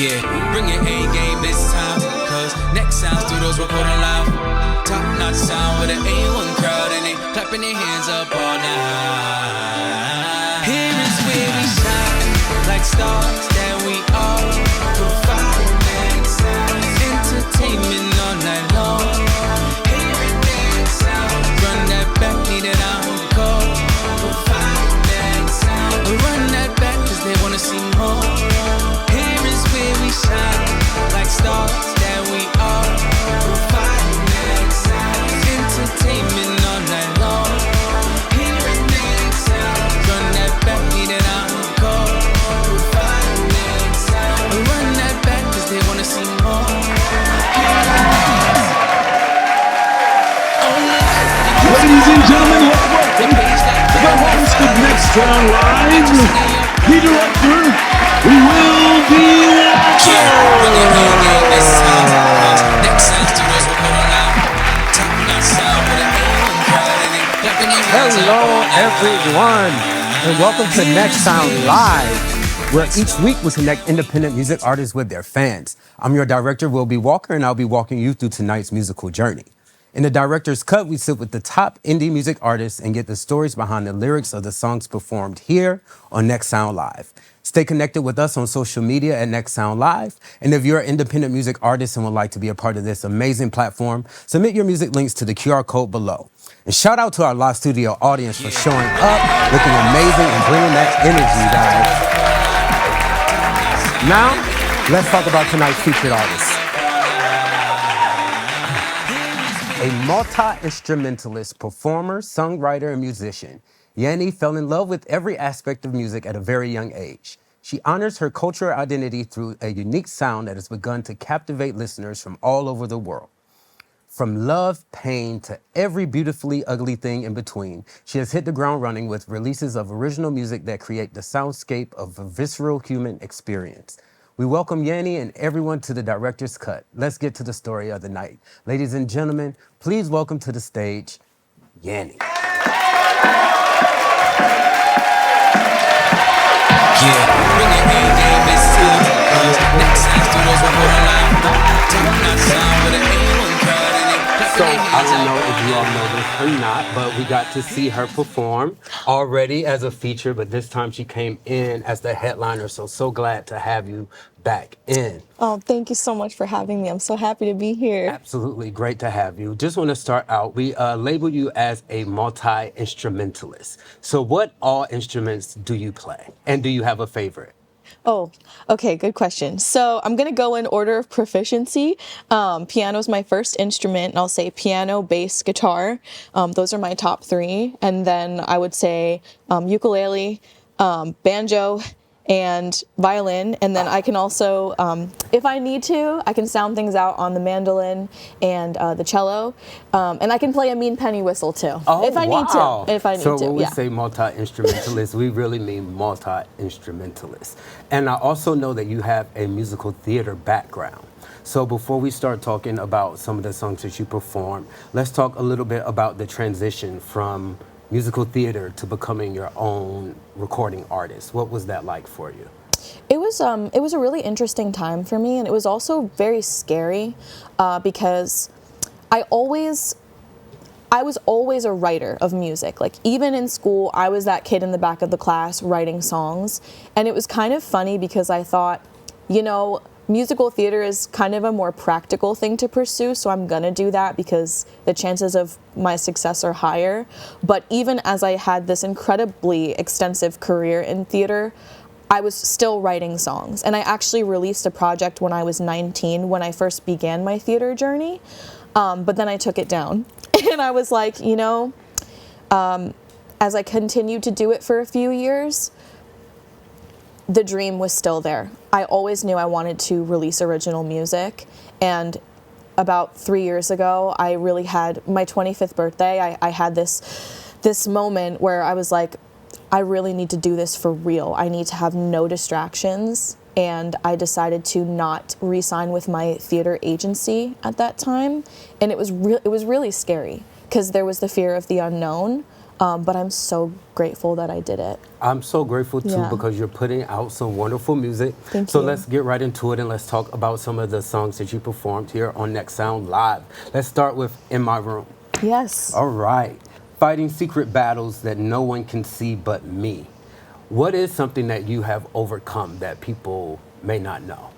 Yeah, bring your A game this time, cause next sound studios recording live. Top notch sound with an A1 crowd and they clapping their hands up all night. Here is where we shine, like stars that we are. Providing next sound, entertainment all night long. Hearing next sound, run that back, need it encore. Providing next sound, run that back cause they wanna see more. We shine like stars that we are. Providing next sound, entertainment all night long. Hearing next sound, run that back, need it encore. Providing next sound, run that back cause they wanna see more. Ladies and gentlemen, let's welcome the host of Next Sound Live, the director, Will be Hello, everyone, and welcome to Next Sound Live, where each week we connect independent music artists with their fans. I'm your director, Will B. Walker, and I'll be walking you through tonight's musical journey. In the director's cut, we sit with the top indie music artists and get the stories behind the lyrics of the songs performed here on Next Sound Live. Stay connected with us on social media at Next Sound Live. And if you're an independent music artist and would like to be a part of this amazing platform, submit your music links to the QR code below. And shout out to our live studio audience for showing up, looking amazing, and bringing that energy, guys. Now, let's talk about tonight's featured artist. A multi-instrumentalist, performer, songwriter, and musician, Yannie fell in love with every aspect of music at a very young age. She honors her cultural identity through a unique sound that has begun to captivate listeners from all over the world. From love, pain, to every beautifully ugly thing in between, she has hit the ground running with releases of original music that create the soundscape of a visceral human experience. We welcome Yannie and everyone to the director's cut. Let's get to the story of the night. Ladies and gentlemen, please welcome to the stage, Yannie. Yeah, bring your A game this time, cause next sound studios recording live. Top notch sound with an A1 crowd and they clapping So their I hands don't up know all if you all night. know this or not, but we got to see her perform already as a feature, but this time she came in as the headliner, so glad to have you back in. Oh, thank you so much for having me. I'm so happy to be here. Absolutely great to have you. Just want to start out, we label you as a multi-instrumentalist. So what all instruments do you play? And do you have a favorite? Oh, okay, good question. So I'm gonna go in order of proficiency. Piano is my first instrument, and I'll say piano, bass, guitar. Those are my top three. And then I would say ukulele, banjo, and violin. And then I can also, if I need to, I can sound things out on the mandolin and the cello. And I can play a mean penny whistle too, if I need to. If I need so to, when we yeah. say multi-instrumentalist, we really mean multi-instrumentalist. And I also know that you have a musical theater background. So before we start talking about some of the songs that you perform, let's talk a little bit about the transition from musical theater to becoming your own recording artist. What was that like for you? It was a really interesting time for me, and it was also very scary because I was always a writer of music. Like even in school, I was that kid in the back of the class writing songs, and it was kind of funny because I thought, you know, musical theater is kind of a more practical thing to pursue, so I'm gonna do that because the chances of my success are higher. But even as I had this incredibly extensive career in theater, I was still writing songs. And I actually released a project when I was 19 when I first began my theater journey, but then I took it down. And I was like, you know, as I continued to do it for a few years, the dream was still there. I always knew I wanted to release original music, and about 3 years ago, I really had my 25th birthday. I had this moment where I was like, I really need to do this for real. I need to have no distractions, and I decided to not re-sign with my theater agency at that time, and it was really scary because there was the fear of the unknown. But I'm so grateful that I did it. I'm so grateful too Yeah. because you're putting out some wonderful music. Thank so you. let's get right into it and let's talk about some of the songs that you performed here on Next Sound Live. Let's start with In My Room. Yes. All right. Fighting secret battles that no one can see but me. What is something that you have overcome that people may not know?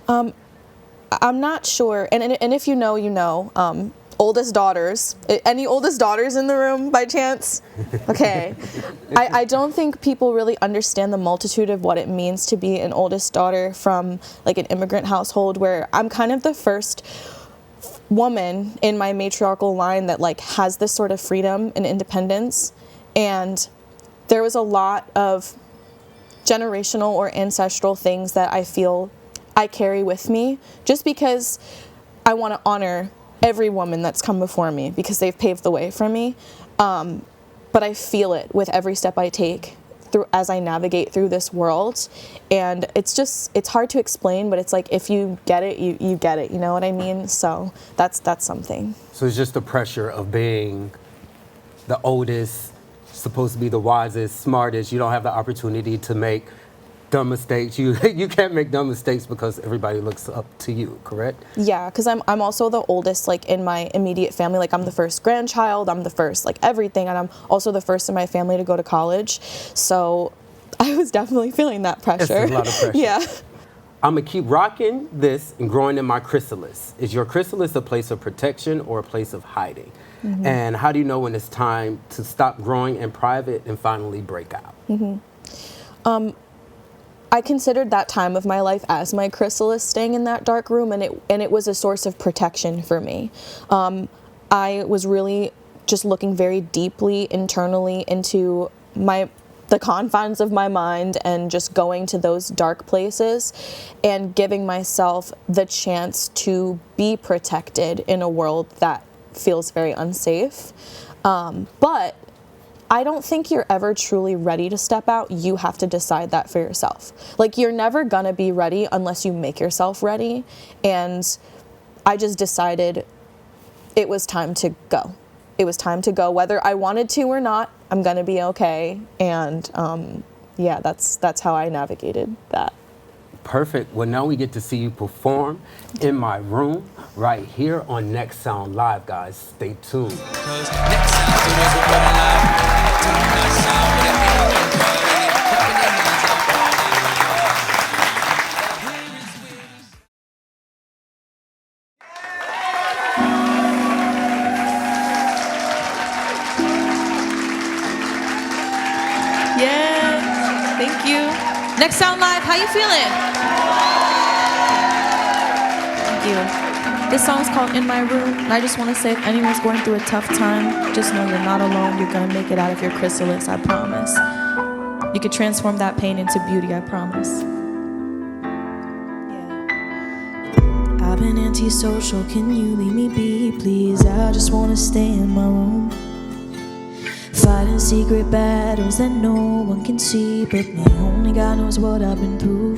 I'm not sure, and if you know, you know. Oldest daughters. Any oldest daughters in the room by chance? Okay. I don't think people really understand the multitude of what it means to be an oldest daughter from like an immigrant household where I'm kind of the first woman in my matriarchal line that like has this sort of freedom and independence. And there was a lot of generational or ancestral things that I feel I carry with me just because I want to honor every woman that's come before me because they've paved the way for me. But I feel it with every step I take through as I navigate through this world. And it's hard to explain, but it's like if you get it, you get it. You know what I mean? So that's something. So it's just the pressure of being the oldest, supposed to be the wisest, smartest. You don't have the opportunity to make dumb mistakes. You can't make dumb mistakes because everybody looks up to you, correct? Yeah, because I'm also the oldest like in my immediate family. Like I'm the first grandchild, I'm the first like everything, and I'm also the first in my family to go to college. So I was definitely feeling that pressure. It's a lot of pressure. Yeah. I'm gonna keep rocking this and growing in my chrysalis. Is your chrysalis a place of protection or a place of hiding? Mm-hmm. And how do you know when it's time to stop growing in private and finally break out? Mm-hmm. I considered that time of my life as my chrysalis, staying in that dark room, and it was a source of protection for me. I was really just looking very deeply internally into the confines of my mind and just going to those dark places and giving myself the chance to be protected in a world that feels very unsafe. But I don't think you're ever truly ready to step out. You have to decide that for yourself. Like, you're never gonna be ready unless you make yourself ready. And I just decided it was time to go. It was time to go. Whether I wanted to or not, I'm gonna be okay. And yeah, that's how I navigated that. Perfect. Well, now we get to see you perform In My Room right here on Next Sound Live, guys. Stay tuned. 'Cause next sound to us will alive. Turn that sound with an alien girl in it. Clapping their hands up. Yeah, thank you. Next Sound Live, how you feeling? Thank you. This song's called In My Room, and I just want to say if anyone's going through a tough time, just know you're not alone. You're gonna make it out of your chrysalis, I promise. You can transform that pain into beauty, I promise. Yeah. I've been antisocial, can you leave me be, please? I just wanna stay in my room. Fighting secret battles that no one can see but me. Only God knows what I've been through.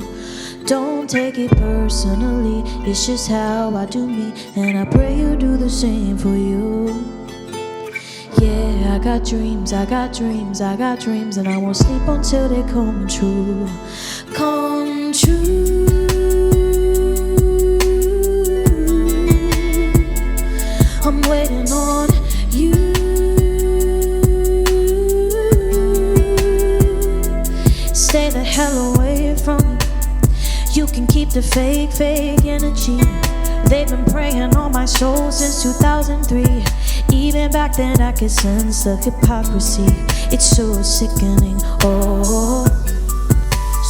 Don't take it personally, it's just how I do me. And I pray you do the same for you. Yeah, I got dreams, I got dreams, I got dreams, and I won't sleep until they come true. Come true. I'm waiting on you. Stay the hell away from me. You can keep the fake energy. They've been preying on my soul since 2003. Even back then I could sense the hypocrisy. It's so sickening, oh.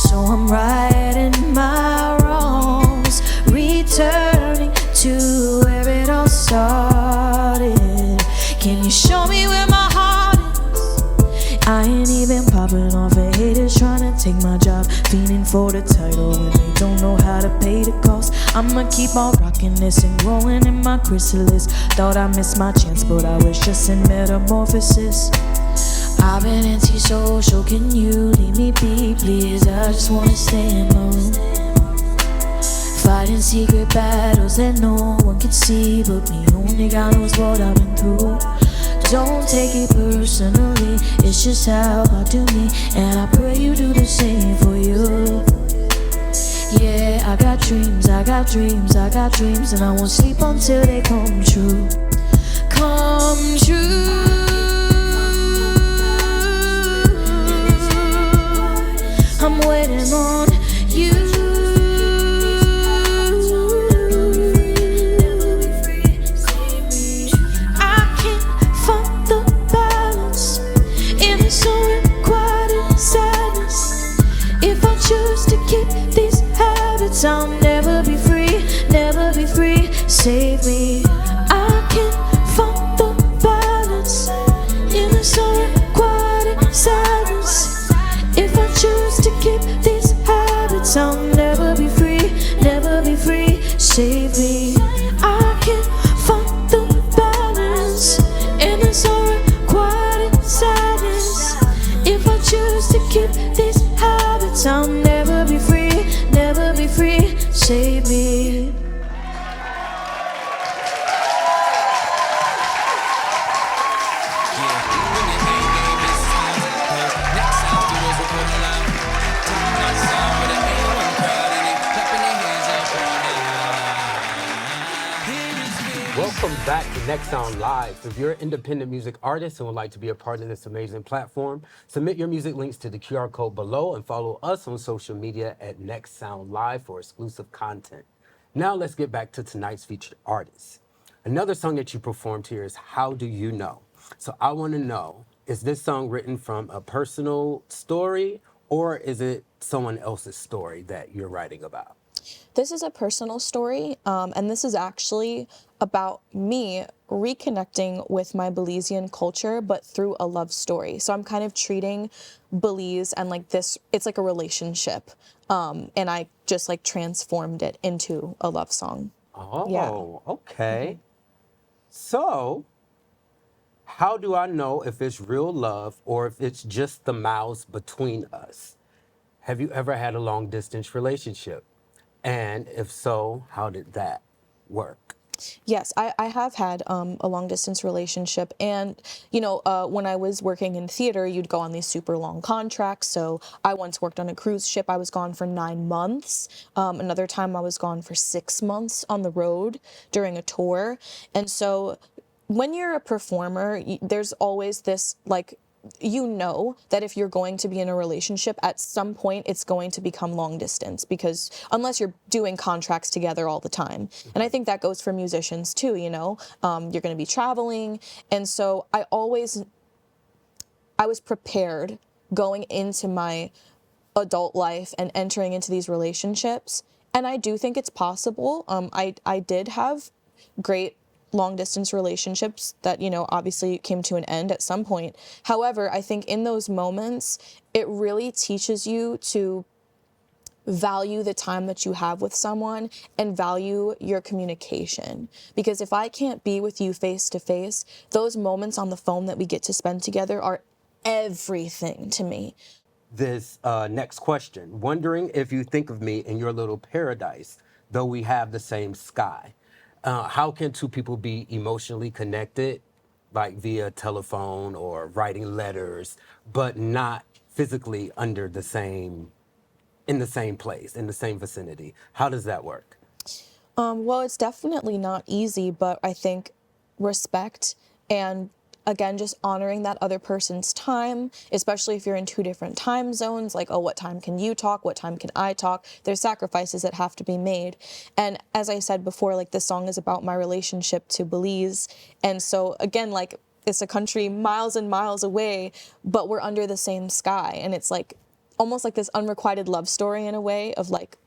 So I'm righting my wrongs, returning to where it all started. Can you show me where my heart is? I ain't even popping off of haters trying to take my job, fiending for the title when they don't know how to pay the cost. I'ma keep on rocking this and growing in my chrysalis. Thought I missed my chance, but I was just in metamorphosis. I've been antisocial, can you leave me be, please? I just wanna stay in my room. Fighting secret battles that no one can see but me. Only God knows what I've been through. Don't take it personally, it's just how I do me. And I pray you do the same for you. Yeah, I got dreams, I got dreams, I got dreams, and I won't sleep until they come true. Come true. I'm waiting on you. I can't find the balance in this unrequited sadness. If I choose to keep these habits, I'll never be free, never be free. Save me. I can't find the balance in this unrequited sadness. If I choose to keep these habits, I'll never be free, never be free. Save me. I can't find the balance in this unrequited sadness. If I choose to keep these habits, I'll never be free, never be free. Save me. Welcome back to Next Sound Live. If you're an independent music artist and would like to be a part of this amazing platform, submit your music links to the QR code below and follow us on social media at Next Sound Live for exclusive content. Now let's get back to tonight's featured artist. Another song that you performed here is How Do You Know? So I want to know, is this song written from a personal story or is it someone else's story that you're writing about? This is a personal story, and this is actually about me reconnecting with my Belizean culture, but through a love story. So I'm kind of treating Belize and like this, it's like a relationship, and I just like transformed it into a love song. Oh, okay. So, how do I know if it's real love or if it's just the miles between us? Have you ever had a long distance relationship? And if so, how did that work? Yes, I have had a long distance relationship. And, you know, when I was working in theater, you'd go on these super long contracts. So I once worked on a cruise ship. I was gone for 9 months. Another time I was gone for 6 months on the road during a tour. And so when you're a performer, there's always this like, you know that if you're going to be in a relationship, at some point it's going to become long distance, because unless you're doing contracts together all the time. And I think that goes for musicians too, you know, you're going to be traveling. And so I was prepared going into my adult life and entering into these relationships. And I do think it's possible. I did have great long distance relationships that, you know, obviously came to an end at some point. However, I think in those moments, it really teaches you to value the time that you have with someone and value your communication. Because if I can't be with you face to face, those moments on the phone that we get to spend together are everything to me. This next question, wondering if you think of me in your little paradise, though we have the same sky. How can two people be emotionally connected, like via telephone or writing letters, but not physically under the same, in the same place, in the same vicinity? How does that work? Well, it's definitely not easy, but I think respect and again, just honoring that other person's time, especially if you're in 2 different time zones, like, oh, what time can you talk? What time can I talk? There's sacrifices that have to be made. And as I said before, like, this song is about my relationship to Belize. And so again, like, it's a country miles and miles away, but we're under the same sky. And it's like almost like this unrequited love story in a way of like,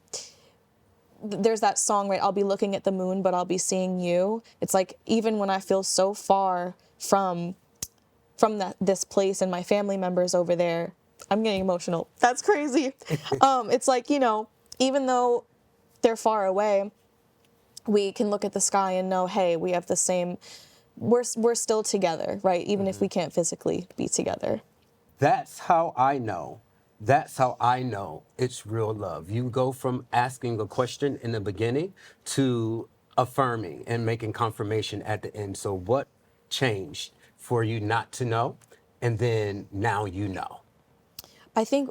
there's that song, right? I'll be looking at the moon, but I'll be seeing you. It's like, even when I feel so far from this place and my family members over there, I'm getting emotional. That's crazy. It's like, you know, even though they're far away, we can look at the sky and know, hey, we have the same, we're still together, right? Even if we can't physically be together. That's how I know. That's how I know it's real love. You go from asking a question in the beginning to affirming and making confirmation at the end. So what changed for you not to know, and then now you know? I think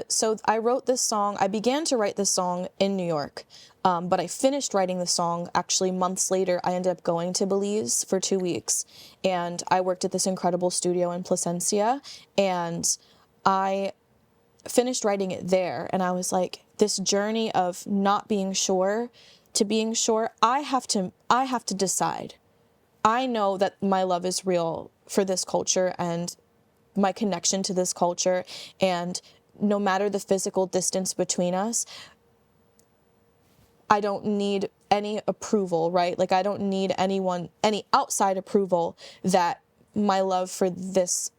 so I wrote this song, I began to write this song in New York, but I finished writing the song actually months later. I ended up going to Belize for 2 weeks, and I worked at this incredible studio in Placencia, and I finished writing it there, and I was like, this journey of not being sure to being sure, I have to decide. I know that my love is real for this culture and my connection to this culture, and no matter the physical distance between us, I don't need any approval, right? Like, I don't need any outside approval that my love for this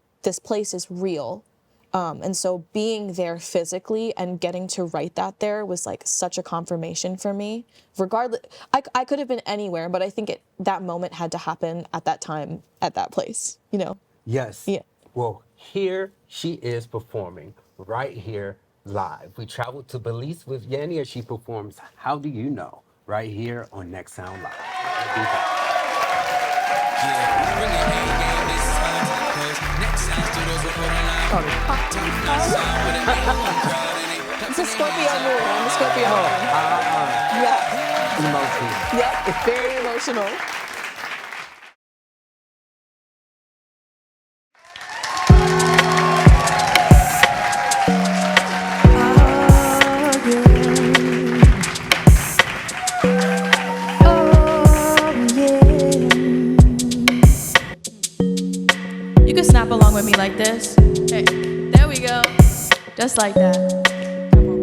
place is real. And so being there physically and getting to write that there was like such a confirmation for me. Regardless, I could have been anywhere, but I think that moment had to happen at that time, at that place, you know? Yes. Yeah. Well, here she is performing right here live. We traveled to Belize with Yannie as she performs How Do You Know right here on Next Sound Live. We'll be back. Yeah, bring your A game this time, 'cause next sound studios will put on live. Turn that sound with an A1 crowd in it. It's a Scorpio moon. I'm a Scorpio moon. Yeah. Emotional. Yep. It's very emotional. You can snap along with me like this. Hey, there we go. Just like that. Come on.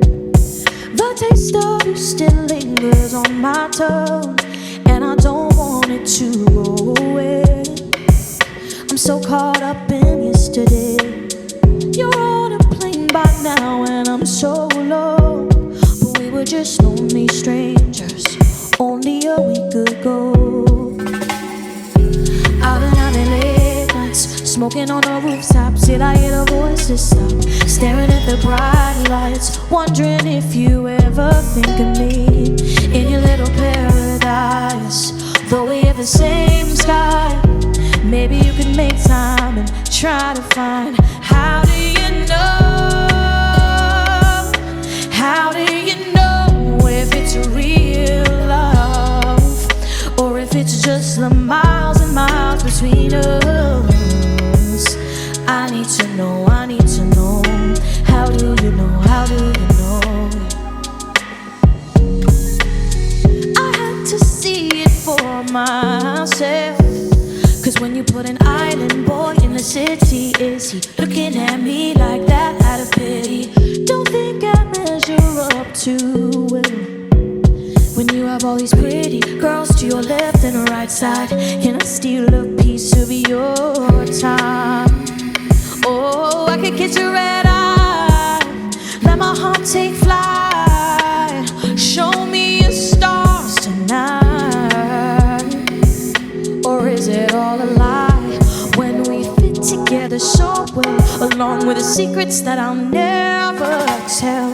The taste of you still lingers on my tongue, and I don't want it to go away. I'm so caught up in yesterday. You're on a plane by now, and I'm so low. But we were just lonely strangers only a week ago. I've been having late nights, smoking on the rooftops till I hear the voices stop. Staring at the bright lights, wondering if you ever think of me in your little paradise. Though we have the same sky, maybe you can make time and try to find. How do you know? How do you know if it's real love, or if it's just the miles and miles between us? I need to know, I need to know. How do you know, how do you know? I had to see it for myself. Cause when you put an island boy in the city, is he looking at me like that out of pity? Don't think I measure up too well. When you have all these pretty girls to your left and right side, can I steal a piece of your time? Oh, I could kiss your red eye, let my heart take flight. Show me your stars tonight. Or is it all a lie when we fit together so well, along with the secrets that I'll never tell?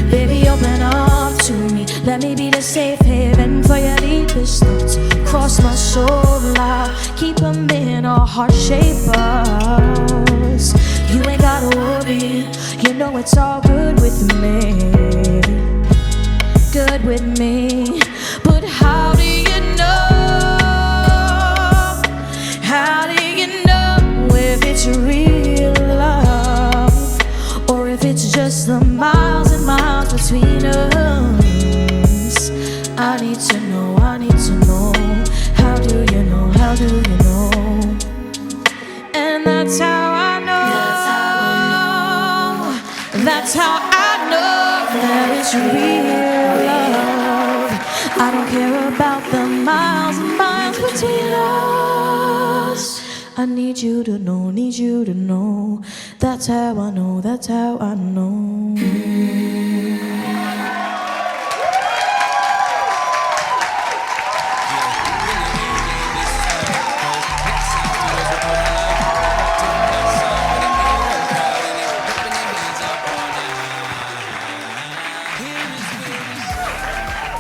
Baby, open up to me, let me be the safe haven for your deepest thoughts. Cross my soul out, keep them in a heart-shaped box. You ain't gotta worry, you know it's all good with me. Good with me. But how do you know? How do you know if it's real love, or if it's just the miles and miles between us? I need to know, I need to know. How do you know, how do you know? And that's how I know. That's how I know that it's real love. I don't care about the miles and miles between us. I need you to know, need you to know. That's how I know, that's how I know.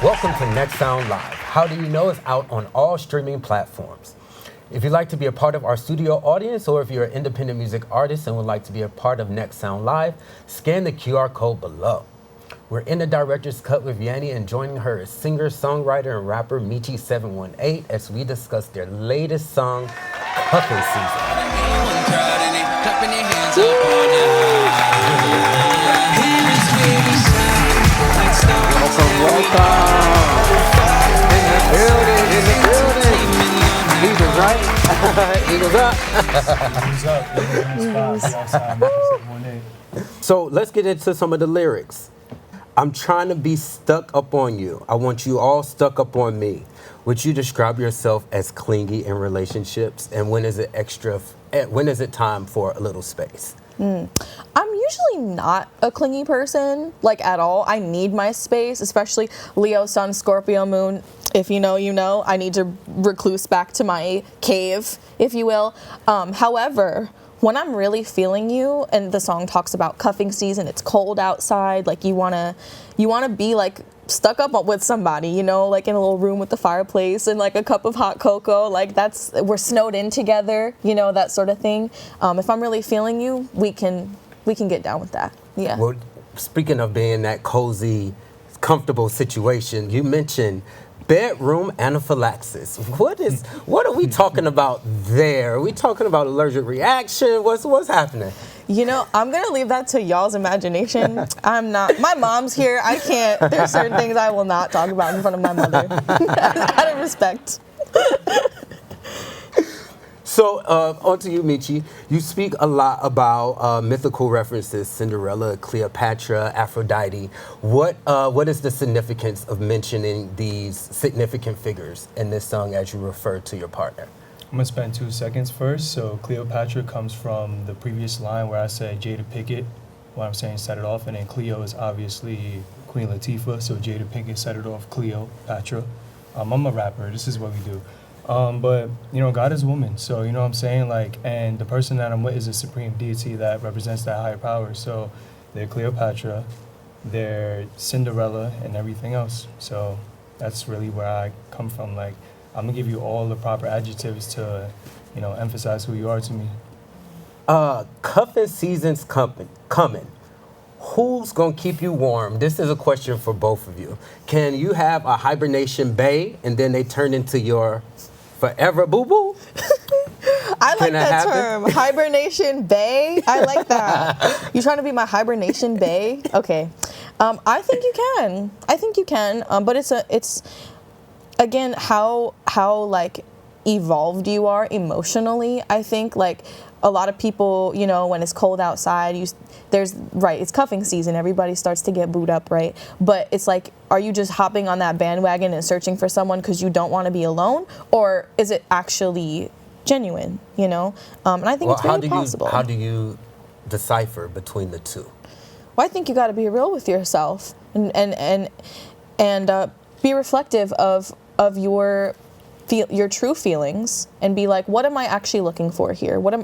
Welcome to Next Sound Live. How Do You Know is out on all streaming platforms. If you'd like to be a part of our studio audience, or if you're an independent music artist and would like to be a part of Next Sound Live, scan the QR code below. We're in the director's cut with Yannie, and joining her is singer, songwriter, and rapper Michi718 as we discuss their latest song, Cuffing Season. Eagles, right? Eagles up. So let's get into some of the lyrics. I'm trying to be stuck up on you. I want you all stuck up on me. Would you describe yourself as clingy in relationships? And when is it time for a little space? I'm usually not a clingy person, like at all. I need my space, especially Leo, Sun, Scorpio, Moon. If you know, you know. I need to recluse back to my cave, if you will. However, when I'm really feeling you, and the song talks about cuffing season, it's cold outside, like you wanna be like stuck up with somebody, you know, like in a little room with the fireplace and like a cup of hot cocoa, like we're snowed in together, you know, that sort of thing. If I'm really feeling you, we can get down with that. Yeah. Well, speaking of being that cozy, comfortable situation, you mentioned bedroom anaphylaxis. What are we talking about there? Are we talking about allergic reaction? What's happening? You know, I'm going to leave that to y'all's imagination. I'm not. My mom's here. I can't. There's certain things I will not talk about in front of my mother. Out of respect. So, on to you, Michi. You speak a lot about mythical references, Cinderella, Cleopatra, Aphrodite. What is the significance of mentioning these significant figures in this song as you refer to your partner? I'm going to spend 2 seconds first. So Cleopatra comes from the previous line where I said Jada Pinkett. What I'm saying set it off. And then Cleo is obviously Queen Latifah. So Jada Pinkett set it off, Cleopatra. I'm a rapper. This is what we do. But, you know, God is woman. So, you know what I'm saying? Like, and the person that I'm with is a supreme deity that represents that higher power. So they're Cleopatra, they're Cinderella, and everything else. So that's really where I come from. Like, I'm going to give you all the proper adjectives to, you know, emphasize who you are to me. Cuffing season's coming. Who's going to keep you warm? This is a question for both of you. Can you have a hibernation bae and then they turn into your forever boo-boo? I like that term. Hibernation bae. I like that. You trying to be my hibernation bae? Okay. I think you can. But it's again how like evolved you are emotionally. I think like a lot of people, you know, when it's cold outside, it's cuffing season. Everybody starts to get booed up, right? But it's like, are you just hopping on that bandwagon and searching for someone because you don't want to be alone? Or is it actually genuine, you know? And I think it's very possible. How do you decipher between the two? Well, I think you got to be real with yourself and be reflective of your true feelings and be like, what am I actually looking for here? What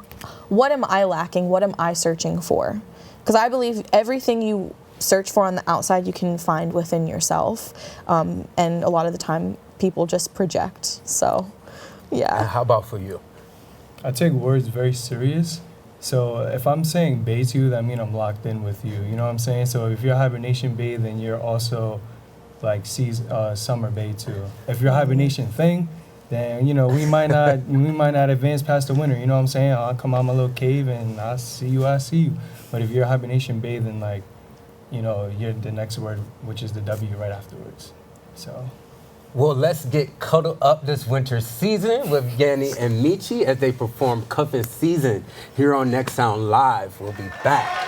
am I lacking? What am I searching for? Because I believe everything you search for on the outside you can find within yourself. And a lot of the time people just project. So, yeah. How about for you? I take words very serious. So if I'm saying bae to you, that means I'm locked in with you. You know what I'm saying? So if you're hibernation bae, then you're also like summer bae too. If you're hibernation thing, then, you know, we might not advance past the winter. You know what I'm saying? I'll come out my little cave and I see you. But if you're hibernation bae, then like, you know, you're the next word, which is the W right afterwards. So. Well, let's get cuddled up this winter season with Yannie and Michi as they perform Cuffing Season here on Next Sound Live. We'll be back.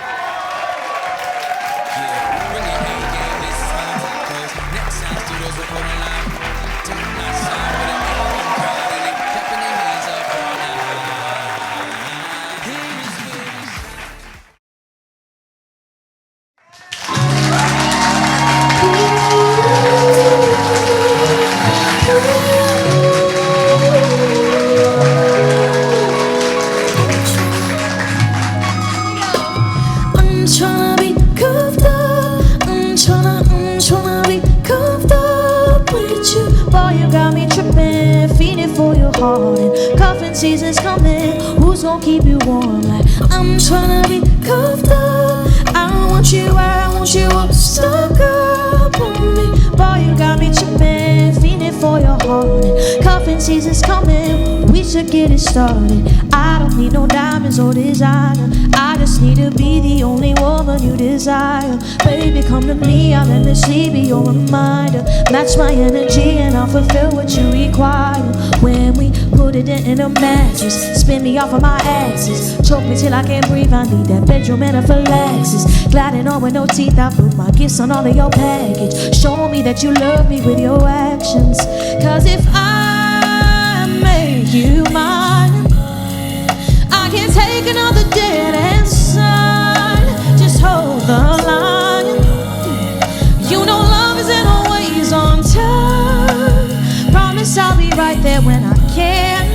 Boy, you got me tripping, feeding for your heart. And cuffing season's coming. Who's gonna keep you warm? Like I'm tryna be cuffed up. I want you stuck up on me. Boy, you got me tripping, feeling for your heart. And cuffing season's coming. We should get it started. I don't need no diamonds or designer. I just need to be the only woman you desire. Baby, come to me, I'll endlessly be your reminder. Match my energy and I'll fulfill what you require. When we put it in a mattress, spin me off of my axis, choke me till I can't breathe. I need that bedroom anaphylaxis. Gliding on with no teeth, I put my gifts on all of your package. Show me that you love me with your actions. Cause if I make you mine, I can't take another dead end sign. Just hold the line. You know love isn't always on time. Promise I'll be right there when I can.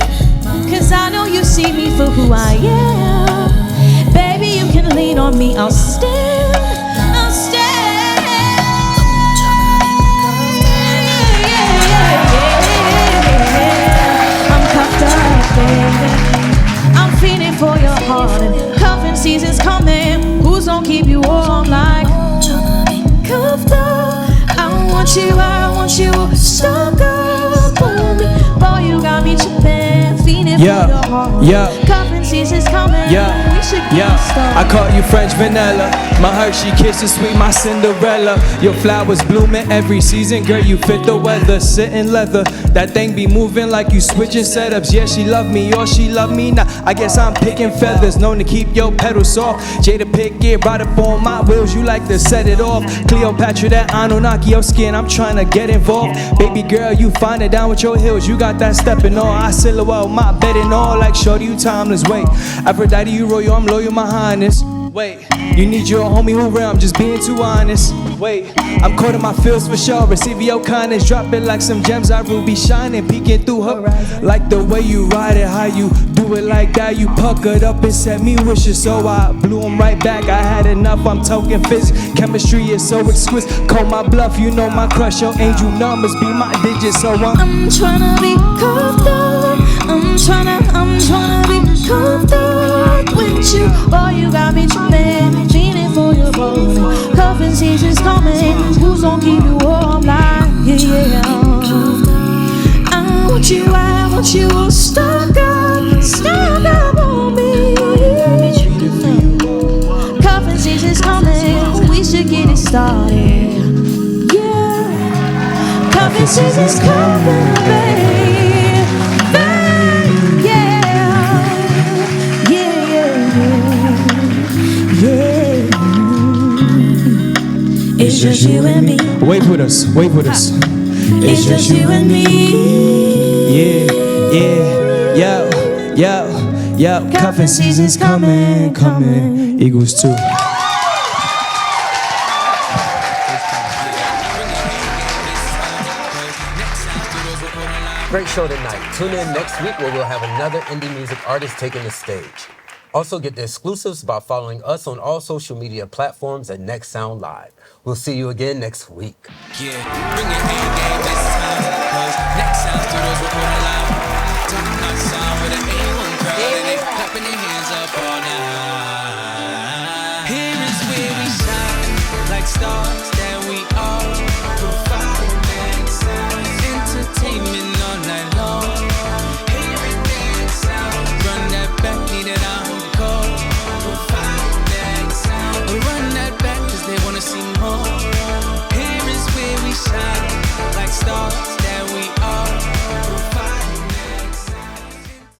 Cause I know you see me for who I am. Baby, you can lean on me, I'll stand. I'll stand. I'm cuffed up, baby. I'm feeling for your heart. And cuffing season's coming. Who's gonna keep you warm like cuffed up? I want you stuck up on me. Boy, you got me tripping, feeling for your heart. Cuffing season's coming. We should get started. I call you French vanilla. My Hershey kiss is sweet, my Cinderella. Your flowers blooming every season, girl, you fit the weather. Sitting leather, that thing be moving like you switching setups. Yeah, she love me or she love me not. I guess I'm picking feathers, known to keep your pedals soft. Jada Pinkett, right up on my wheels, you like to set it off. Cleopatra, that Anunnaki, your skin, I'm trying to get involved. Baby girl, you find it down with your heels, you got that stepping on. I silhouette my bed and all, like shorty, you timeless. Wait, Aphrodite, you royal, I'm loyal, my highness. Wait, you need your homie who real, I'm just being too honest. Wait, I'm caught in my feels for sure. Receive your kindness, drop it like some gems. I ruby shining, peeking through her. Like the way you ride it, how you do it like that. You puckered up and set me wishes, so I blew them right back. I had enough, I'm talking physics. Chemistry is so exquisite. Call my bluff, you know my crush. Your angel numbers be my digits, so I'm tryna be cuffed up. I'm tryna be cuffed up with you. Boy, you got me tripping, feeling for your body. Cuffing season's coming. Who's gonna keep you warm like yeah? I want you stuck up on me. Cuffing season's coming. We should get it started. Yeah, cuffing season's coming, baby. It's just you and me. Wave with us, wave with us. It's just you and me. Yo. Cuffing season's coming. Eagles too. Great show tonight. Tune in next week where we'll have another indie music artist taking the stage. Also get the exclusives by following us on all social media platforms at Next Sound Live. We'll see you again next week. Yeah, bring it in.